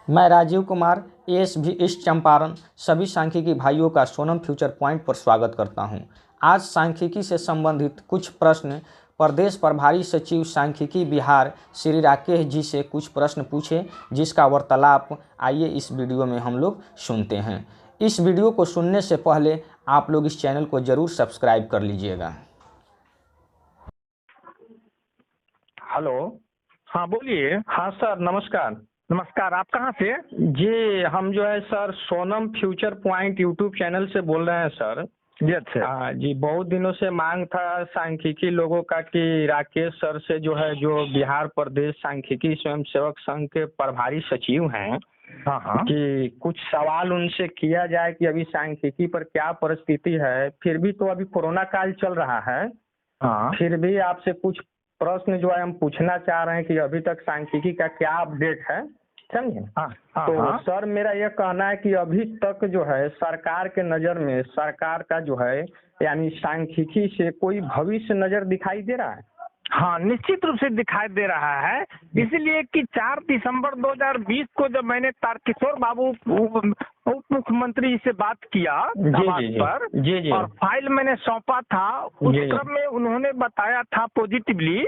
मैं Rajiv Kumar ASB east Champaran सभी सांख्यिकी भाइयों का सोनम फ्यूचर पॉइंट पर स्वागत करता हूं। आज सांख्यिकी से संबंधित कुछ प्रश्न प्रदेश प्रभारी सचिव सांख्यिकी बिहार श्री राकेश जी से कुछ प्रश्न पूछे, जिसका वार्तालाप आइए इस वीडियो में हम लोग सुनते हैं। इस वीडियो को सुनने से पहले आप लोग इस चैनल को जरूर सब्सक्राइब कर लीजिएगा। हेलो। हाँ बोलिए। हाँ सर, नमस्कार। नमस्कार, आप कहाँ से? जी, हम जो है sir Sonam future point YouTube channel से बोल रहे हैं सर। जी अच्छा। हाँ जी, बहुत दिनों से मांग था सांख्यिकी लोगों का कि राकेश सर से जो है, जो बिहार प्रदेश सांख्यिकी स्वयंसेवक संघ के प्रभारी सचिव हैं, हाँ कि कुछ सवाल उनसे किया जाए कि अभी सांख्यिकी पर क्या परिस्थिति है। फिर भी तो अभी कोरोना काल चल रहा है, हाँ। फिर भी आपसे कुछ प्रश्न जो है हम पूछना चाह रहे हैं कि अभी तक सांख्यिकी का क्या अपडेट है, समझे। हाँ तो हाँ। सर, मेरा यह कहना है कि अभी तक जो है सरकार के नज़र में, सरकार का जो है यानी सांख्यिकी से कोई भविष्य नज़र दिखाई दे रहा है। हाँ, निश्चित रूप से दिखाई दे रहा है। इसलिए कि 4 दिसंबर 2020 को जब मैंने तारकिशोर बाबू उप मुख्यमंत्री जी से बात किया पर जी और फाइल मैंने सौंपा था, उस क्रम में उन्होंने बताया था पॉजिटिवली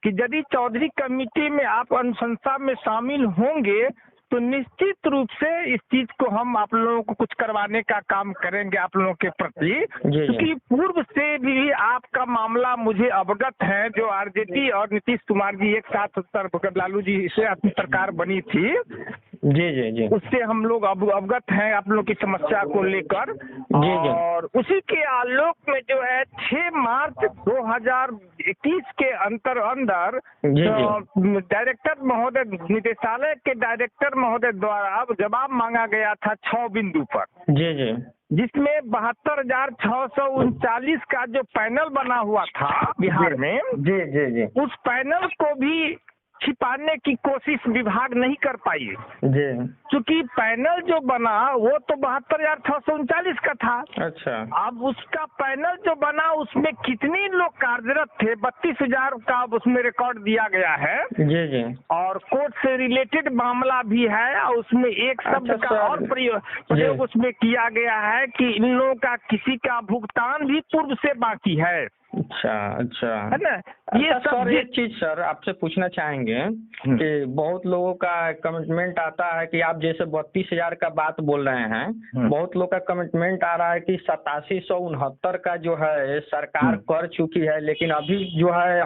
कि यदि चौधरी कमेटी में आप अनुशंसा में शामिल होंगे तो निश्चित रूप से इस चीज को हम आप लोगों को कुछ करवाने का काम करेंगे आप लोगों के प्रति, क्योंकि पूर्व से भी आपका मामला मुझे अवगत है। जो आरजेडी और नीतीश कुमार जी एक साथ लालू जी से अपनी सरकार बनी थी, जी उससे हम लोग अवगत हैं आप लोगों की समस्या को लेकर। और उसी के आलोक में जो है 6 मार्च 2021 के अंदर डायरेक्टर महोदय, निदेशालय के डायरेक्टर महोदय द्वारा जवाब मांगा गया था 6 बिंदु पर, जिसमें 72,639 का जो पैनल बना हुआ था बिहार में, उस पैनल को भी छिपाने की कोशिश विभाग नहीं कर पाई, क्योंकि पैनल जो बना वो तो 72,639 का था। अच्छा। अब उसका पैनल जो बना उसमें कितने लोग कार्यरत थे, 32,000 का उसमें रिकॉर्ड दिया गया है। और कोर्ट से रिलेटेड मामला भी है, और उसमें एक शब्द का और प्रयोग उसमें किया गया है कि इन लोगों का किसी का भुगतान भी पूर्व से बाकी है। अच्छा है ना। ये अच्छा, सब सर एक चीज सर आपसे पूछना चाहेंगे कि बहुत लोगों का कमिटमेंट आता है कि आप जैसे 32,000 का बात बोल रहे हैं, बहुत लोग का कमिटमेंट आ रहा है कि 8769 का जो है सरकार कर चुकी है, लेकिन अभी जो है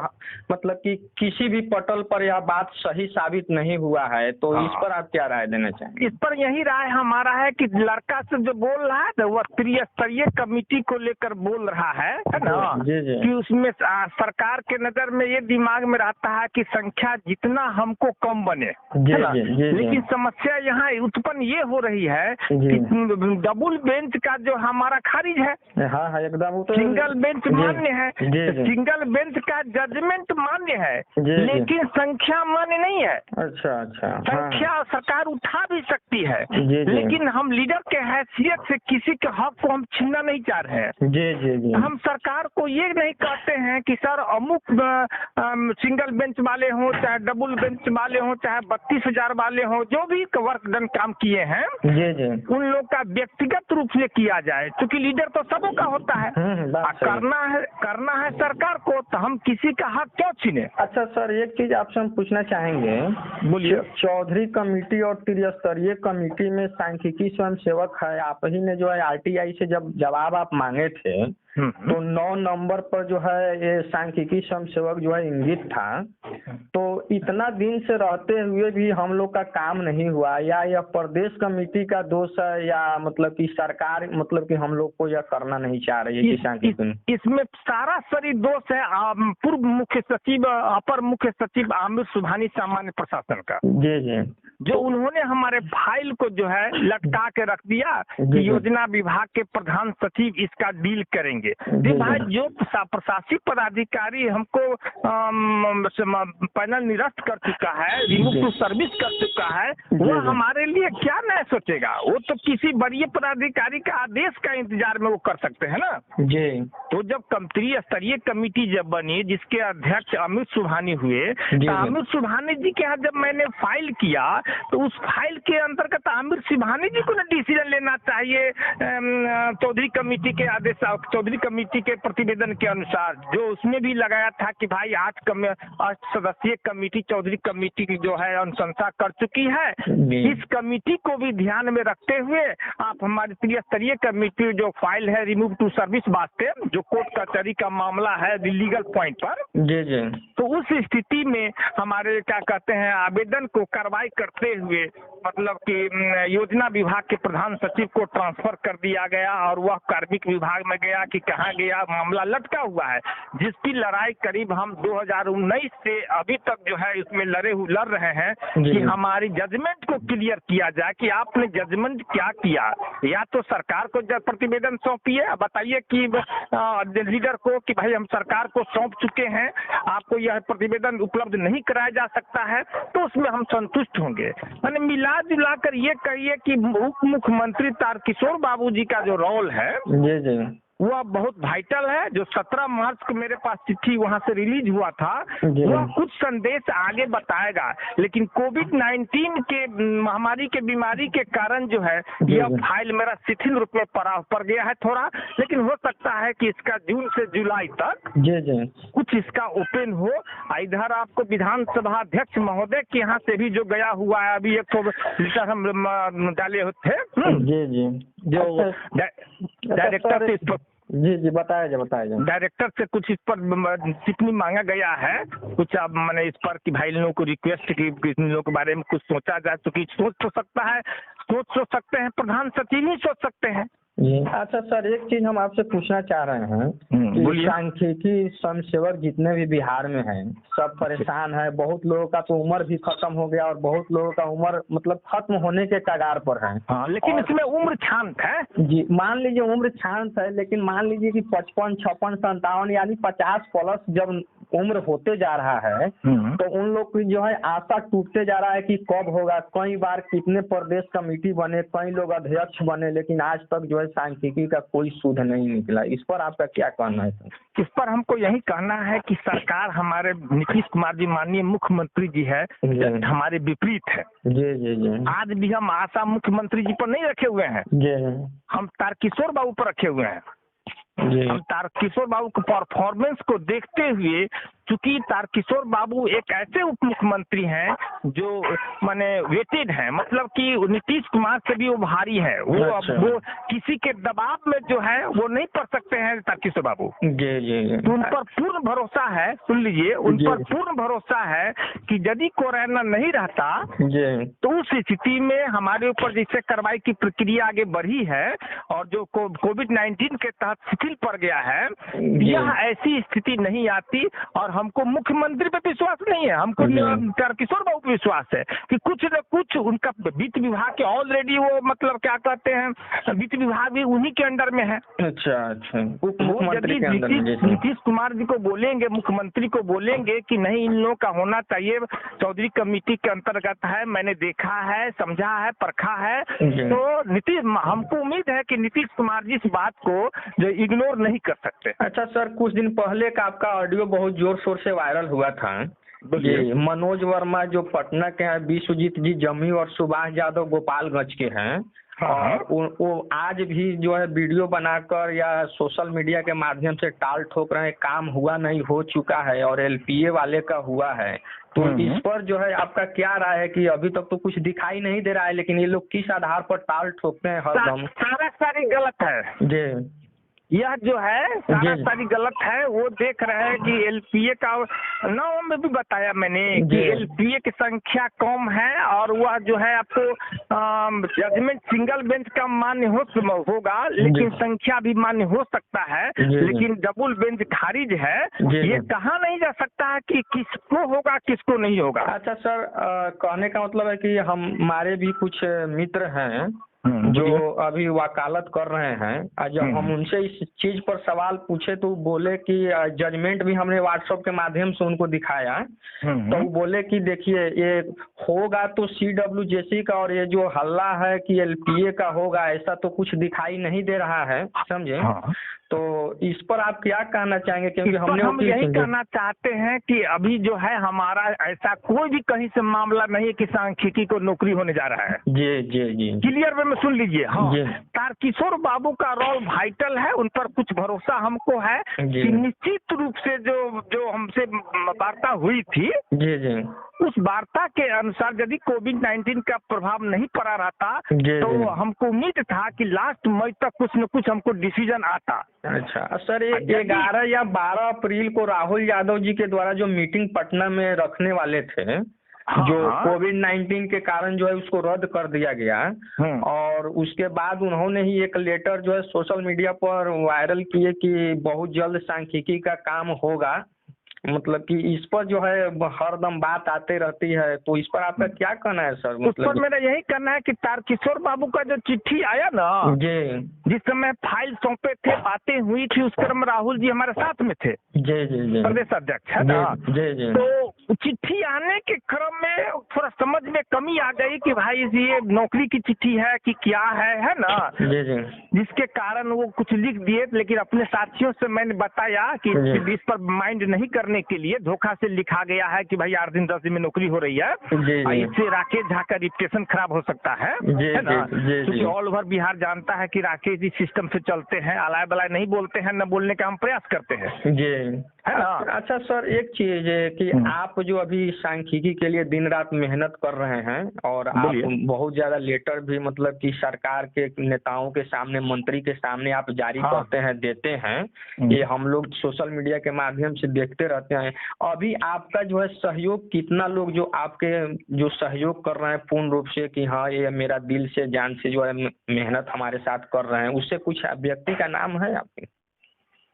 मतलब कि किसी भी पटल पर यह बात सही साबित नहीं हुआ है। तो इस पर आप क्या राय देना चाहेंगे? इस पर यही राय हमारा है कि लड़का से जो बोल रहा है ना, वह त्रिस्तरीय कमेटी को लेकर बोल रहा है ना, कि उसमें सरकार के नजर में ये दिमाग में रहता है कि संख्या जितना हमको कम बने, लेकिन समस्या यहाँ उत्पन्न ये हो रही है कि डबल बेंच का जो हमारा खारिज है, एकदम सिंगल बेंच मान्य है, सिंगल बेंच का जजमेंट मान्य है, लेकिन संख्या मान्य नहीं है। अच्छा। संख्या सरकार उठा भी सकती है, लेकिन हम लीडर के हैसियत से किसी के हक को हम छीनना नहीं चाह रहे हैं। हम सरकार को ये नहीं कहते हैं कि सर अमुक सिंगल बेंच वाले हों, चाहे डबल बेंच वाले हों, चाहे 32,000 वाले हों, जो भी वर्क डन काम किए हैं उन लोग का व्यक्तिगत रूप से किया जाए, क्योंकि लीडर तो सबों का होता है। करना है सरकार को, तो हम किसी का हक क्यों छीने। अच्छा सर, एक चीज आपसे हम पूछना चाहेंगे, बोलिए। चौधरी कमेटी और त्रिस्तरीय कमेटी में सांख्यिकी स्वयंसेवक है, आप ही ने जो है आरटीआई से जब जवाब आप मांगे थे तो 9 नंबर पर जो है ये सांख्यिकी स्वयंसेवक जो है इंगित था। तो इतना दिन से रहते हुए भी हम लोग का काम नहीं हुआ, या यह प्रदेश कमेटी का दोष है, या मतलब कि सरकार मतलब कि हम लोग को यह करना नहीं चाह रही है कि सांख्यिकी? इसमें सारा सरी दोष है पूर्व मुख्य सचिव, अपर मुख्य सचिव आमिर सुबहानी सामान्य प्रशासन का। जो उन्होंने हमारे फाइल को जो है लटका के रख दिया कि योजना विभाग के प्रधान सचिव इसका डील करेंगे। भाई, जो प्रशासनिक पदाधिकारी हमको पैनल निरस्त कर चुका है, रिमूव टू सर्विस कर चुका है, वो हमारे लिए क्या नया सोचेगा। वो तो किसी बड़े पदाधिकारी का आदेश का इंतजार में वो कर सकते हैं ना। तो जब त्रिस्तरीय कमेटी जब बनी, जिसके अध्यक्ष अमित सुबहानी हुए, तो अमित सुबहानी जी के यहाँ जब मैंने फाइल किया तो उस फाइल के अंतर्गत आमिर सुबहानी जी को ना डिसीजन लेना चाहिए चौधरी कमेटी के आदेश, चौधरी कमेटी के प्रतिवेदन के अनुसार, जो उसमें भी लगाया था कि भाई 8 सदस्यीय कमेटी चौधरी कमेटी की जो है अनुशंसा कर चुकी है। इस कमेटी को भी ध्यान में रखते हुए आप हमारी त्रिस्तरीय कमेटी जो फाइल है रिमूव टू सर्विस वास्ते, जो कोर्ट कचहरी का मामला है लीगल पॉइंट पर, जी जी, तो उस स्थिति में हमारे क्या कहते हैं आवेदन को कार्रवाई करते हुए मतलब कि योजना विभाग के प्रधान सचिव को ट्रांसफर कर दिया गया और वह कार्मिक विभाग में गया कि कहाँ गया, मामला लटका हुआ है, जिसकी लड़ाई करीब हम 2019 से अभी तक जो है इसमें लड़ रहे हैं कि हमारी जजमेंट को क्लियर किया जाए कि आपने जजमेंट क्या किया, या तो सरकार को प्रतिवेदन सौंपिए, बताइए कि लीडर को कि भाई हम सरकार को सौंप चुके हैं, आपको यह प्रतिवेदन उपलब्ध नहीं कराया जा सकता है, तो उसमें हम संतुष्ट होंगे। मैंने मिला जुला कर ये कहिए कि उप मुख्यमंत्री तारकिशोर बाबू जी का जो रोल है जी जी, वह बहुत वाइटल है। जो 17 मार्च को मेरे पास चिट्ठी वहां से रिलीज हुआ था, वह कुछ संदेश आगे बताएगा, लेकिन कोविड-19 के महामारी के बीमारी के कारण जो है यह फाइल मेरा शिथिल रूप में पड़ गया है थोड़ा, लेकिन हो सकता है कि इसका जून से जुलाई तक कुछ इसका ओपन हो। इधर आपको विधानसभा अध्यक्ष महोदय के यहाँ से भी जो गया हुआ है, अभी एक तो लेटर हम डाले होते जी जी, जो डायरेक्टर से जी बताया डायरेक्टर से कुछ इस पर टिप्पणी मांगा गया है, कुछ अब मैंने इस पर कि भाई लोगों को रिक्वेस्ट की इन लोगों के बारे में कुछ सोचा जाए, तो कि सोच सकते हैं प्रधान सचिव ही सोच सकते हैं। अच्छा सर, एक चीज हम आपसे पूछना चाह रहे हैं कि सांख्यिकी स्वयंसेवक जितने भी बिहार में हैं सब परेशान है, बहुत लोगों का तो उम्र भी खत्म हो गया और बहुत लोगों का उम्र मतलब खत्म होने के कगार पर है। हाँ, लेकिन इसमें उम्र छांत है जी, मान लीजिए उम्र छांत है, लेकिन मान लीजिए कि 55, 56, 57 यानी 50 प्लस जब उम्र होते जा रहा है तो उन लोग की जो है आशा टूटते जा रहा है कि कब होगा। कई बार कितने प्रदेश कमेटी बने, कई लोग अध्यक्ष बने, लेकिन आज तक जो है सांख्यिकी का कोई सुध नहीं निकला। इस पर आपका क्या कहना है सर? इस पर हमको यही कहना है कि सरकार हमारे नीतीश कुमार जी माननीय मुख्यमंत्री जी है हमारे विपरीत है। जी जी जी, आज भी हम आशा मुख्यमंत्री जी पर नहीं रखे हुए हैं, हम तारकिशोर बाबू पर रखे हुए हैं। हम तारकिशोर बाबू के परफॉर्मेंस को देखते हुए, चूंकि तारकिशोर बाबू एक ऐसे उप मुख्यमंत्री हैं जो माने वेटेड हैं, मतलब कि नीतीश कुमार से भी वो भारी है, वो किसी के दबाव में जो है वो नहीं पड़ सकते हैं तारकिशोर बाबू। तो उन पर पूर्ण भरोसा है, सुन लीजिए, उन पर पूर्ण भरोसा है कि यदि कोरोना नहीं रहता तो उस स्थिति में हमारे ऊपर जिससे कार्रवाई की प्रक्रिया आगे बढ़ी है और जो कोविड-19 के तहत शिथिल पड़ गया है, यह ऐसी स्थिति नहीं आती। और हमको मुख्यमंत्री पे विश्वास नहीं है, हमको तारकिशोर बाबू पे विश्वास है कि कुछ न कुछ उनका वित्त विभाग के ऑलरेडी वो मतलब क्या कहते हैं वित्त विभाग भी उन्हीं के अंडर में है। अच्छा, यदि नीतीश कुमार जी को बोलेंगे, मुख्यमंत्री को बोलेंगे कि नहीं इन लोगों का होना चाहिए, चौधरी कमेटी के अंतर्गत है, मैंने देखा है, समझा है, परखा है, तो हमको उम्मीद है कि नीतीश कुमार जी इस बात को जो इग्नोर नहीं कर सकते। अच्छा सर, कुछ दिन पहले का आपका ऑडियो बहुत जोर शोर से वायरल हुआ था। ये मनोज वर्मा जो पटना के हैं, विश्वजीत जी जमुई और सुभाष यादव गोपालगंज के हैं, और वो आज भी जो है वीडियो बनाकर या सोशल मीडिया के माध्यम से टाल ठोक रहे हैं, काम हुआ नहीं हो चुका है और एलपीए वाले का हुआ है। तो इस पर जो है आपका क्या राय है कि अभी तक तो कुछ दिखाई नहीं दे रहा है, लेकिन ये लोग किस आधार पर टाल ठोकते हैं हरदम? सारी गलत है जी, यह जो है सारी गलत है। वो देख रहे हैं कि एलपीए का नाम में भी बताया मैंने कि एलपीए की संख्या कम है और वह जो है आपको जजमेंट सिंगल बेंच का मान्य होगा, लेकिन संख्या भी मान्य हो सकता है, लेकिन डबल बेंच खारिज है। ये कहा नहीं जा सकता है कि किसको होगा किसको नहीं होगा। अच्छा सर, कहने का मतलब है कि हमारे भी कुछ मित्र हैं जो अभी वकालत कर रहे हैं। जब हम उनसे इस चीज पर सवाल पूछे तो बोले कि जजमेंट भी हमने व्हाट्सएप के माध्यम से उनको दिखाया, तो वो बोले कि देखिए ये होगा तो CWJC का, और ये जो हल्ला है कि एलपीए का होगा, ऐसा तो कुछ दिखाई नहीं दे रहा है, समझे। तो इस पर आप क्या कहना चाहेंगे, क्योंकि हम यही कहना चाहते हैं कि अभी जो है हमारा ऐसा कोई भी कहीं से मामला नहीं है कि सांख्यिकी को नौकरी होने जा रहा है। जी जी जी क्लियर वे में सुन लीजिए। हाँ, तारकिशोर बाबू का रोल वाइटल है, उन पर कुछ भरोसा हमको है कि निश्चित रूप से जो हमसे वार्ता हुई थी जी जी उस वार्ता के अनुसार यदि कोविड-19 का प्रभाव नहीं पड़ा रहता तो हमको उम्मीद था कि लास्ट मई तक कुछ न कुछ हमको डिसीजन आता। अच्छा सर, 11 या 12 अप्रैल को राहुल यादव जी के द्वारा जो मीटिंग पटना में रखने वाले थे, जो कोविड-19 के कारण जो है उसको रद्द कर दिया गया, और उसके बाद उन्होंने ही एक लेटर जो है सोशल मीडिया पर वायरल किए कि बहुत जल्द सांख्यिकी का काम होगा। मतलब कि इस पर जो है हरदम बात आते रहती है, तो इस पर आपका क्या कहना है सर? उस पर मेरा यही कहना है कि तारकिशोर बाबू का जो चिट्ठी आया ना जी, जिस समय फाइल सौंपे थे, बातें हुई थी, उस क्रम राहुल जी हमारे साथ में थे, जी जी जी प्रदेश अध्यक्ष है ना। जी जी तो चिट्ठी आने के क्रम में थोड़ा समझ में कमी आ गई कि भाई ये नौकरी की चिट्ठी है कि क्या है ना। जी जी जिसके कारण वो कुछ लिख दिए, लेकिन अपने साथियों से मैंने बताया कि इस पर माइंड नहीं करने के लिए धोखा से लिखा गया है कि भाई 8 दिन 10 दिन में नौकरी हो रही है, इससे राकेश झा का रिपुटेशन खराब हो सकता है ना। क्योंकि ऑल ओवर बिहार जानता है कि राकेश जी सिस्टम से चलते हैं, अलाय बलाय नहीं बोलते हैं, न बोलने का हम प्रयास करते हैं जी, है ना। अच्छा सर, एक चीज है कि आप जो अभी सांख्यिकी के लिए दिन रात मेहनत कर रहे हैं, और आप बहुत ज्यादा लेटर भी मतलब कि सरकार के नेताओं के सामने, मंत्री के सामने आप जारी करते हैं, देते हैं, ये हम लोग सोशल मीडिया के माध्यम से देखते रहते हैं। अभी आपका जो है सहयोग, कितना लोग जो आपके जो सहयोग कर रहे हैं पूर्ण रूप से कि हाँ ये मेरा दिल से जान से जो है मेहनत हमारे साथ कर रहे हैं, उससे कुछ व्यक्ति का नाम है आपके?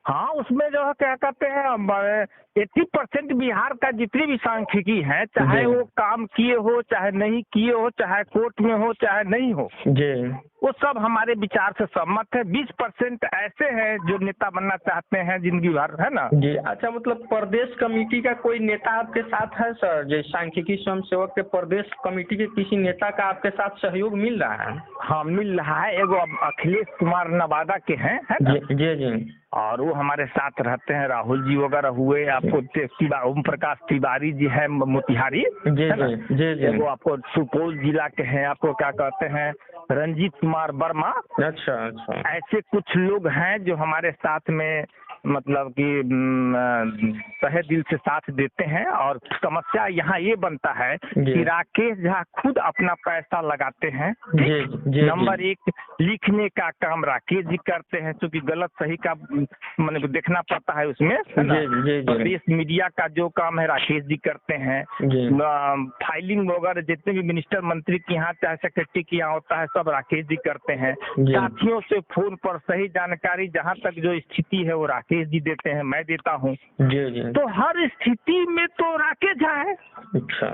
हाँ, उसमें जो है क्या कहते हैं 80% बिहार का जितनी भी सांख्यिकी है, चाहे वो काम किए हो चाहे नहीं किए हो, चाहे कोर्ट में हो चाहे नहीं हो जी, वो सब हमारे विचार से सहमत है। 20% ऐसे हैं जो नेता बनना चाहते हैं जिंदगी भर, है ना जी। अच्छा, मतलब प्रदेश कमेटी का कोई नेता आपके साथ है सर? जैसे सांख्यिकी स्वयंसेवक के प्रदेश कमेटी के किसी नेता का आपके साथ सहयोग मिल रहा है? हाँ, मिल रहा है। एगो अखिलेश कुमार नवादा के हैं, है ना? जी जी, और वो हमारे साथ रहते हैं। राहुल जी वगैरह हुए, आपको ओम प्रकाश तिवारी जी है मोतिहारी, जी जी जी, वो आपको सुपौल जिला के हैं, आपको क्या कहते हैं रंजीत कुमार वर्मा। अच्छा अच्छा, ऐसे कुछ लोग हैं जो हमारे साथ में मतलब कि तहे दिल से साथ देते हैं। और समस्या यहाँ ये बनता है कि राकेश झा खुद अपना पैसा लगाते हैं। नंबर 1, लिखने का काम राकेश जी करते हैं, क्योंकि गलत सही का मैंने देखना पड़ता है उसमें, है ना। प्रदेश मीडिया का जो काम है राकेश जी करते हैं। फाइलिंग वगैरह जितने भी मिनिस्टर मंत्री के यहाँ चाहे सेक्रेटरी के यहाँ होता है सब राकेश जी करते हैं। साथियों से फोन पर सही जानकारी जहाँ तक जो स्थिति है वो राकेश जी देते हैं, मैं देता हूँ। तो हर स्थिति में तो राकेश झा है। अच्छा,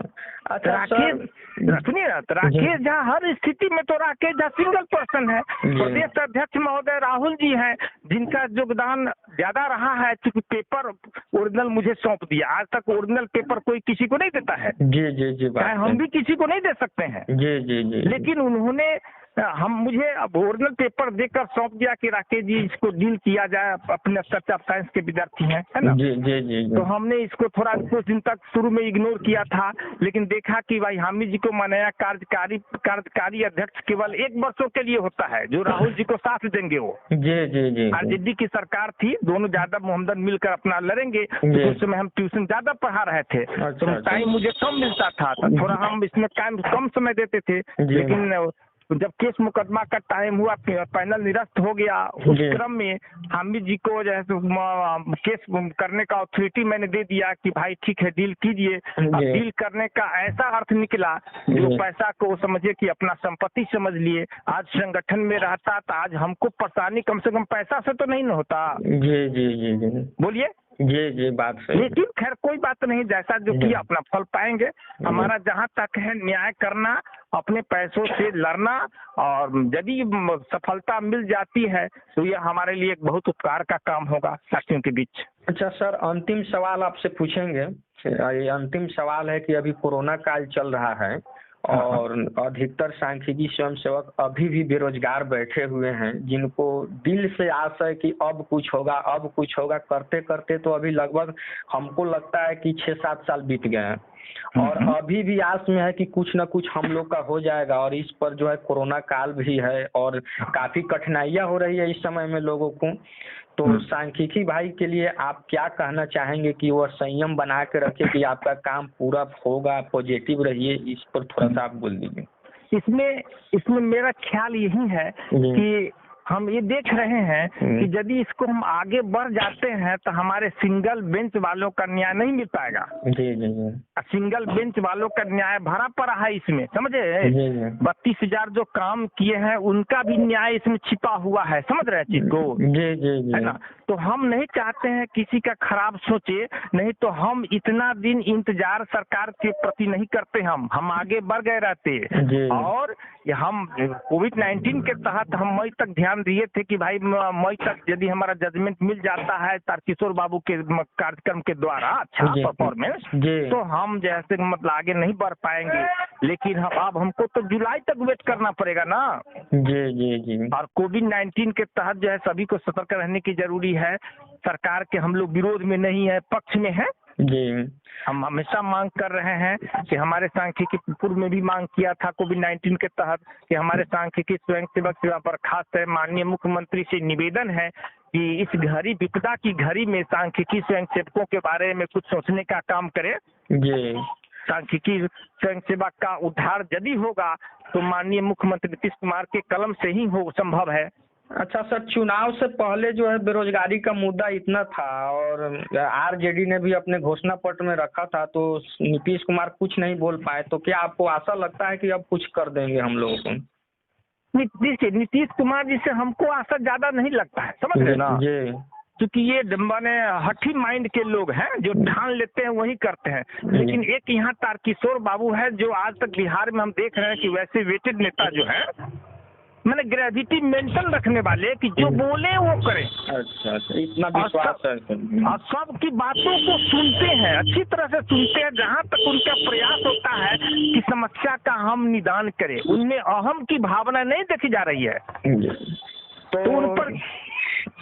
राकेश सुनिए ना, राकेश झा हर स्थिति में तो राकेश झा सिंगल पर्सन है। प्रदेश अध्यक्ष महोदय राहुल जी हैं, जिनका योगदान ज्यादा रहा है, क्योंकि पेपर ओरिजिनल मुझे सौंप दिया। आज तक ओरिजिनल पेपर कोई किसी को नहीं देता है। जी जी जी, चाहे हम भी किसी को नहीं दे सकते हैं। जी जी जी, लेकिन उन्होंने मुझे ओरिजिनल पेपर देकर सौंप दिया कि राकेश जी इसको डील किया जाए, अपने चर्चा ऑफ साइंस के विद्यार्थी हैं, है ना। जी जी जी, तो हमने इसको थोड़ा कुछ दिन तक शुरू में इग्नोर किया था, लेकिन देखा कि भाई हामिद जी को मनाया कार्यकारी अध्यक्ष केवल 1 वर्षों के लिए होता है, जो राहुल जी को साथ देंगे वो। जी जी जी, आरजेडी की सरकार थी, दोनों ज्यादा मोहम्मदन मिलकर अपना लड़ेंगे। तो उस समय हम ट्यूशन ज्यादा पढ़ा रहे थे, तो टाइम मुझे कम मिलता था, थोड़ा हम इसमें कम समय देते थे। लेकिन जब केस मुकदमा का टाइम हुआ, पैनल निरस्त हो गया, उस क्रम में हामिद जी को जैसे केस करने का अथॉरिटी मैंने दे दिया कि भाई ठीक है डील कीजिए। अब डील करने का ऐसा अर्थ निकला, जो पैसा को समझिए कि अपना संपत्ति समझ लिए। आज संगठन में रहता तो आज हमको परेशानी कम से कम पैसा से तो नहीं न होता। जी जी जी जी, बोलिए। जी जी, बात सही। लेकिन खैर कोई बात नहीं, जैसा जो किया अपना फल पाएंगे। हमारा जहाँ तक है न्याय करना, अपने पैसों से लड़ना, और यदि सफलता मिल जाती है तो यह हमारे लिए एक बहुत उपकार का काम होगा साथियों के बीच। अच्छा सर, अंतिम सवाल आपसे पूछेंगे। ये अंतिम सवाल है कि अभी कोरोना काल चल रहा है और अधिकतर सांख्यिकी स्वयंसेवक अभी भी बेरोजगार बैठे हुए हैं, जिनको दिल से आस है कि अब कुछ होगा, अब कुछ होगा, करते करते तो अभी लगभग हमको लगता है कि 6-7 साल बीत गए हैं और अभी भी आस में है कि कुछ न कुछ हम लोग का हो जाएगा। और इस पर जो है कोरोना काल भी है और काफी कठिनाइयां हो रही है इस समय में लोगों को। तो सांख्यिकी भाई के लिए आप क्या कहना चाहेंगे कि वह संयम बना के रखे कि आपका काम पूरा होगा, पॉजिटिव रहिए, इस पर थोड़ा सा आप बोल दीजिए। इसमें मेरा ख्याल यही है कि हम ये देख रहे हैं कि यदि इसको हम आगे बढ़ जाते हैं तो हमारे सिंगल बेंच वालों का न्याय नहीं मिल पाएगा। जी जी जी। सिंगल बेंच वालों का न्याय भरा पड़ा है इसमें, समझे। 32,000 जो काम किए हैं उनका भी न्याय इसमें छिपा हुआ है, समझ रहे हैं चीज को। जी जी जी। है ना। तो हम नहीं चाहते हैं किसी का खराब सोचे, नहीं तो हम इतना दिन इंतजार सरकार के प्रति नहीं करते, हम आगे बढ़ गए रहते। और हम कोविड-19 के तहत हम मई तक ध्यान दिए थे कि भाई मई तक यदि हमारा जजमेंट मिल जाता है तारकिशोर बाबू के कार्यक्रम के द्वारा अच्छा परफॉर्मेंस, तो हम जैसे मतलब आगे नहीं बढ़ पाएंगे। लेकिन अब हमको तो जुलाई तक वेट करना पड़ेगा ना। जी जी जी। और कोविड-19 के तहत जो है सभी को सतर्क रहने की जरूरी है। सरकार के हम लोग विरोध में नहीं है, पक्ष में है जी। हम हमेशा मांग कर रहे हैं कि हमारे सांख्यिकी पूर्व में भी मांग किया था कोविड-19 के तहत कि हमारे सांख्यिकी स्वयंसेवक सेवा पर खास है। माननीय मुख्यमंत्री से निवेदन है कि इस घड़ी विपदा की घड़ी में सांख्यिकी स्वयंसेवकों के बारे में कुछ सोचने का काम करें। जी। सांख्यिकी स्वयंसेवक का उद्धार यदि होगा तो माननीय मुख्यमंत्री नीतीश कुमार के कलम से ही हो संभव है। अच्छा सर, चुनाव से पहले जो है बेरोजगारी का मुद्दा इतना था और आरजेडी ने भी अपने घोषणा पत्र में रखा था, तो नीतीश कुमार कुछ नहीं बोल पाए, तो क्या आपको आशा लगता है कि अब कुछ कर देंगे हम लोगों को? नीतीश कुमार जी से हमको आशा ज्यादा नहीं लगता है, समझ रहे ना जी। क्योंकि ये माने हठी माइंड के लोग हैं, जो ठान लेते हैं वही करते हैं। लेकिन एक यहाँ तारकिशोर बाबू है जो आज तक बिहार में हम देख रहे हैं कि वैसे वेटेड नेता जो है मैंने ग्रेविटी मेंटेन रखने वाले कि जो बोले वो करें। अच्छा, इतना विश्वास है। और सबकी बातों को सुनते हैं, अच्छी तरह से सुनते हैं। जहाँ तक उनका प्रयास होता है कि समस्या का हम निदान करें, उनमें अहम की भावना नहीं देखी जा रही है। तो उन पर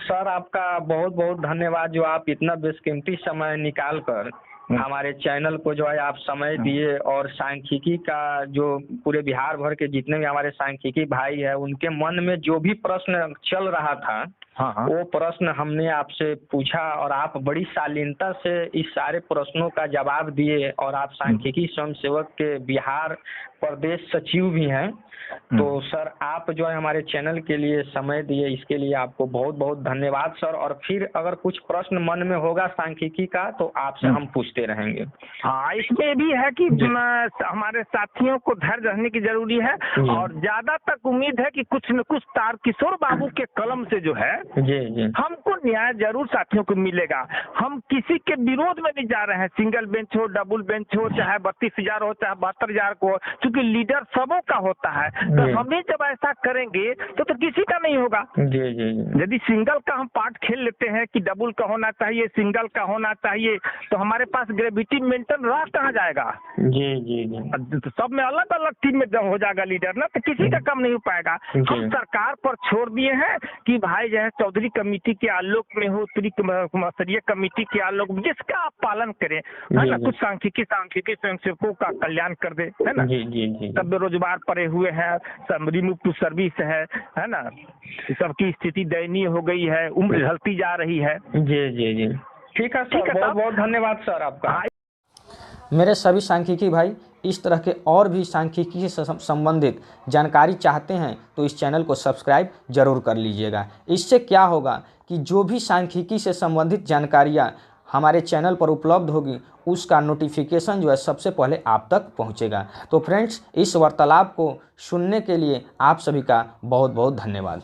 सर आपका बहुत बहुत धन्यवाद जो आप इतना बेशकीमती समय निकाल कर हमारे चैनल को जो है आप समय दिए और सांख्यिकी का जो पूरे बिहार भर के जितने भी हमारे सांख्यिकी भाई है उनके मन में जो भी प्रश्न चल रहा था वो प्रश्न हमने आपसे पूछा और आप बड़ी शालीनता से इस सारे प्रश्नों का जवाब दिए। और आप सांख्यिकी स्वयंसेवक के बिहार प्रदेश सचिव भी हैं। तो सर आप जो है हमारे चैनल के लिए समय दिए, इसके लिए आपको बहुत बहुत धन्यवाद सर। और फिर अगर कुछ प्रश्न मन में होगा सांख्यिकी का तो आपसे हम पूछते रहेंगे। हाँ, इसमें भी है कि हमारे साथियों को धैर्य रहने की जरूरी है और ज्यादा तक उम्मीद है कि कुछ न कुछ तारकिशोर बाबू के कलम से जो है जी हमको न्याय जरूर साथियों को मिलेगा। हम किसी के विरोध में नहीं जा रहे हैं, सिंगल बेंच हो, डबल बेंच हो, चाहे 32,000 हो, चाहे 72,000 को, क्योंकि लीडर सबों का होता है। तो हमें जब ऐसा करेंगे तो किसी का नहीं होगा। जी। यदि सिंगल का हम पार्ट खेल लेते हैं कि डबल का होना चाहिए, सिंगल का होना चाहिए, तो हमारे पास ग्रेविटी मेंटेन रह कहाँ जाएगा। जी। तो सब में अलग अलग टीम में हो जाएगा लीडर ना, तो किसी का कम नहीं हो पाएगा। हम सरकार पर छोड़ दिए हैं कि भाई जो है चौधरी कमेटी के आलोक में हो, त्रिस्तरीय कमेटी के आलोक में, जिसका आप पालन करें, है ना। कुछ सांख्यिकी स्वयंसेवकों का कल्याण कर दे, है ना। सब बेरोजगार पड़े हुए हैं, सब रिमूव टू सर्विस है ना। सबकी स्थिति दयनीय हो गई है, उम्र ढलती जा रही है। जी। ठीक है सर, बहुत बहुत धन्यवाद सर आपका। मेरे सभी सांख्यिकी भाई इस तरह के और भी सांख्यिकी से संबंधित जानकारी चाहते हैं तो इस चैनल को सब्सक्राइब जरूर कर लीजिएगा। इससे क्या होगा कि जो भी सांख्यिकी से संबंधित जानकारियाँ हमारे चैनल पर उपलब्ध होगी उसका नोटिफिकेशन जो है सबसे पहले आप तक पहुंचेगा। तो फ्रेंड्स, इस वार्तालाप को सुनने के लिए आप सभी का बहुत बहुत धन्यवाद।